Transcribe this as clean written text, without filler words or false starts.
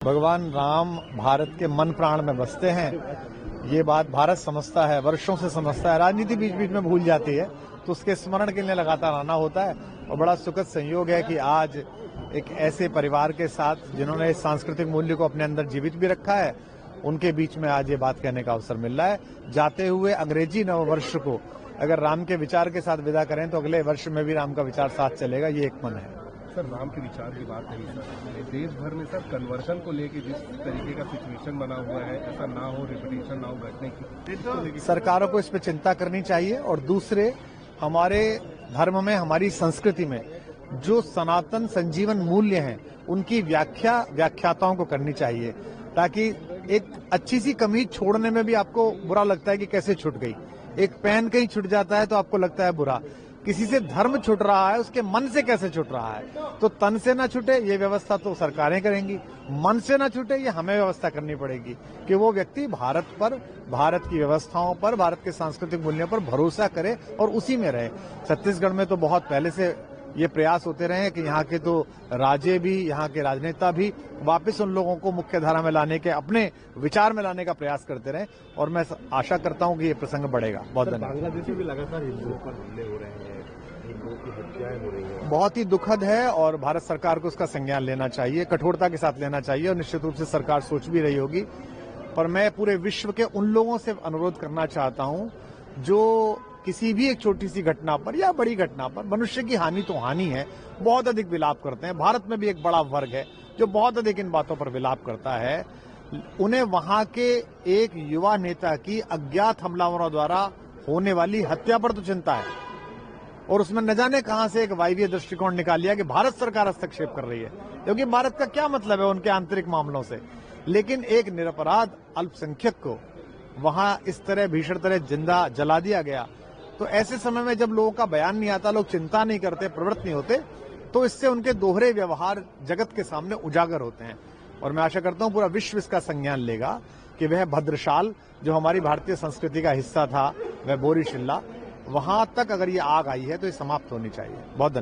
भगवान राम भारत के मन प्राण में बसते हैं। ये बात भारत समझता है, वर्षों से समझता है। राजनीति बीच बीच में भूल जाती है, तो उसके स्मरण के लिए लगातार आना होता है। और बड़ा सुखद संयोग है कि आज एक ऐसे परिवार के साथ जिन्होंने इस सांस्कृतिक मूल्य को अपने अंदर जीवित भी रखा है, उनके बीच में आज ये बात कहने का अवसर मिल रहा है। जाते हुए अंग्रेजी नववर्ष को अगर राम के विचार के साथ विदा करें तो अगले वर्ष में भी राम का विचार साथ चलेगा, ये एक मन है। सर, राम के विचार की बात नहीं सर, देश भर में सर कन्वर्शन को लेके जिस तरीके का सिचुएशन बना हुआ है, ऐसा ना हो, रिपीटेशन ना हो घटने की। सरकारों को इस पर चिंता करनी चाहिए। और दूसरे, हमारे धर्म में, हमारी संस्कृति में जो सनातन संजीवन मूल्य हैं, उनकी व्याख्याताओं को करनी चाहिए, ताकि एक अच्छी सी कमीज छोड़ने में भी आपको बुरा लगता है कि कैसे छूट गई। एक पेन कहीं छूट जाता है तो आपको लगता है बुरा। किसी से धर्म छूट रहा है, उसके मन से कैसे छूट रहा है। तो तन से ना छूटे ये व्यवस्था तो सरकारें करेंगी, मन से ना छूटे ये हमें व्यवस्था करनी पड़ेगी कि वो व्यक्ति भारत पर, भारत की व्यवस्थाओं पर, भारत के सांस्कृतिक मूल्यों पर भरोसा करे और उसी में रहे। छत्तीसगढ़ में तो बहुत पहले से ये प्रयास होते रहे हैं कि यहाँ के तो राजे भी, यहाँ के राजनेता भी वापस उन लोगों को मुख्य धारा में लाने के, अपने विचार में लाने का प्रयास करते रहे। और मैं आशा करता हूँ कि ये प्रसंग बढ़ेगा। बहुत धन्यवाद। बांग्लादेश में भी लगातार हिंदुओं पर हमले हो रहे हैं, हिंदुओं की हत्याएं हो रही हैं। बहुत ही दुखद है और भारत सरकार को उसका संज्ञान लेना चाहिए, कठोरता के साथ लेना चाहिए। और निश्चित रूप से सरकार सोच भी रही होगी। पर मैं पूरे विश्व के उन लोगों से अनुरोध करना चाहता हूँ जो किसी भी एक छोटी सी घटना पर या बड़ी घटना पर, मनुष्य की हानि तो हानि है, बहुत अधिक विलाप करते हैं। भारत में भी एक बड़ा वर्ग है जो बहुत अधिक इन बातों पर विलाप करता है। उन्हें वहां के एक युवा नेता की अज्ञात हमलावरों द्वारा होने वाली हत्या पर तो चिंता है, और उसमें न जाने कहां से एक वायवीय दृष्टिकोण निकाल लिया कि भारत सरकार हस्तक्षेप कर रही है, क्योंकि भारत का क्या मतलब है उनके आंतरिक मामलों से। लेकिन एक निरपराध अल्पसंख्यक को वहां इस तरह भीषण तरह जिंदा जला दिया गया। तो ऐसे समय में जब लोगों का बयान नहीं आता, लोग चिंता नहीं करते, प्रवृत्त नहीं होते, तो इससे उनके दोहरे व्यवहार जगत के सामने उजागर होते हैं। और मैं आशा करता हूं पूरा विश्व इसका संज्ञान लेगा कि वह भद्रशाल, जो हमारी भारतीय संस्कृति का हिस्सा था, वह बोरीशिल्ला, वहां तक अगर ये आग आई है तो ये समाप्त होनी चाहिए। बहुत धन्यवाद।